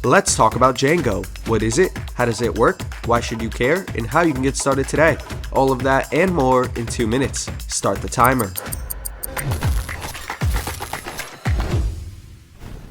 Let's talk about Django. What is it? How does it work? Why should you care? And how you can get started today. All of that and more in 2 minutes. Start the timer.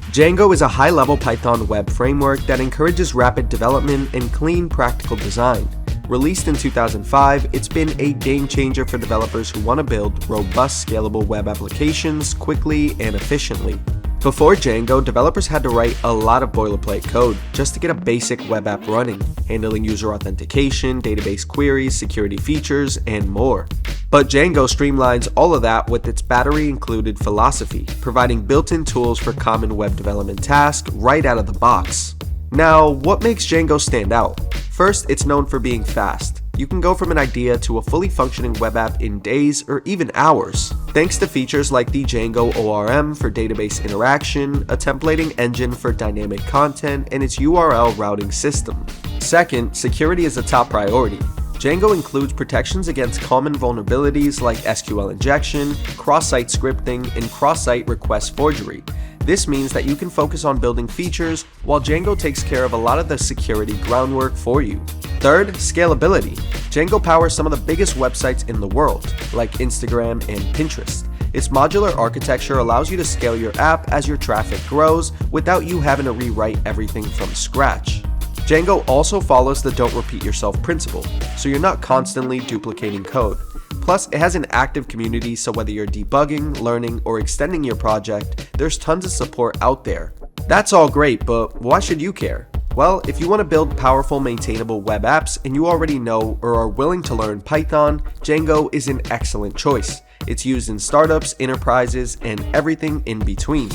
Django is a high-level Python web framework that encourages rapid development and clean, practical design. Released in 2005, it's been a game-changer for developers who want to build robust, scalable web applications quickly and efficiently. Before Django, developers had to write a lot of boilerplate code just to get a basic web app running, handling user authentication, database queries, security features, and more. But Django streamlines all of that with its battery-included philosophy, providing built-in tools for common web development tasks right out of the box. Now, what makes Django stand out? First, it's known for being fast. You can go from an idea to a fully functioning web app in days or even hours, thanks to features like the Django ORM for database interaction, a templating engine for dynamic content, and its URL routing system. Second, security is a top priority. Django includes protections against common vulnerabilities like SQL injection, cross-site scripting, and cross-site request forgery. This means that you can focus on building features while Django takes care of a lot of the security groundwork for you. Third, scalability. Django powers some of the biggest websites in the world, like Instagram and Pinterest. Its modular architecture allows you to scale your app as your traffic grows without you having to rewrite everything from scratch. Django also follows the don't repeat yourself principle, so you're not constantly duplicating code. Plus, it has an active community, so whether you're debugging, learning, or extending your project, there's tons of support out there. That's all great, but why should you care? Well, if you want to build powerful, maintainable web apps and you already know or are willing to learn Python, Django is an excellent choice. It's used in startups, enterprises, and everything in between.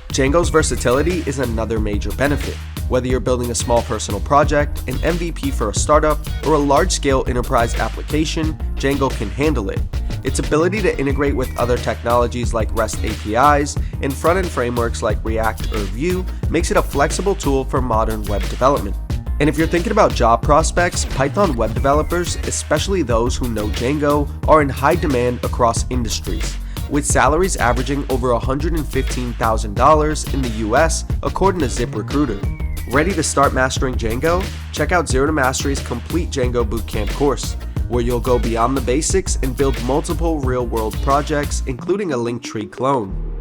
Django's versatility is another major benefit. Whether you're building a small personal project, an MVP for a startup, or a large-scale enterprise application, Django can handle it. Its ability to integrate with other technologies like REST APIs and front-end frameworks like React or Vue makes it a flexible tool for modern web development. And if you're thinking about job prospects, Python web developers, especially those who know Django, are in high demand across industries, with salaries averaging over $115,000 in the US, according to ZipRecruiter. Ready to start mastering Django? Check out Zero to Mastery's complete Django Bootcamp course, where you'll go beyond the basics and build multiple real-world projects, including a Linktree clone.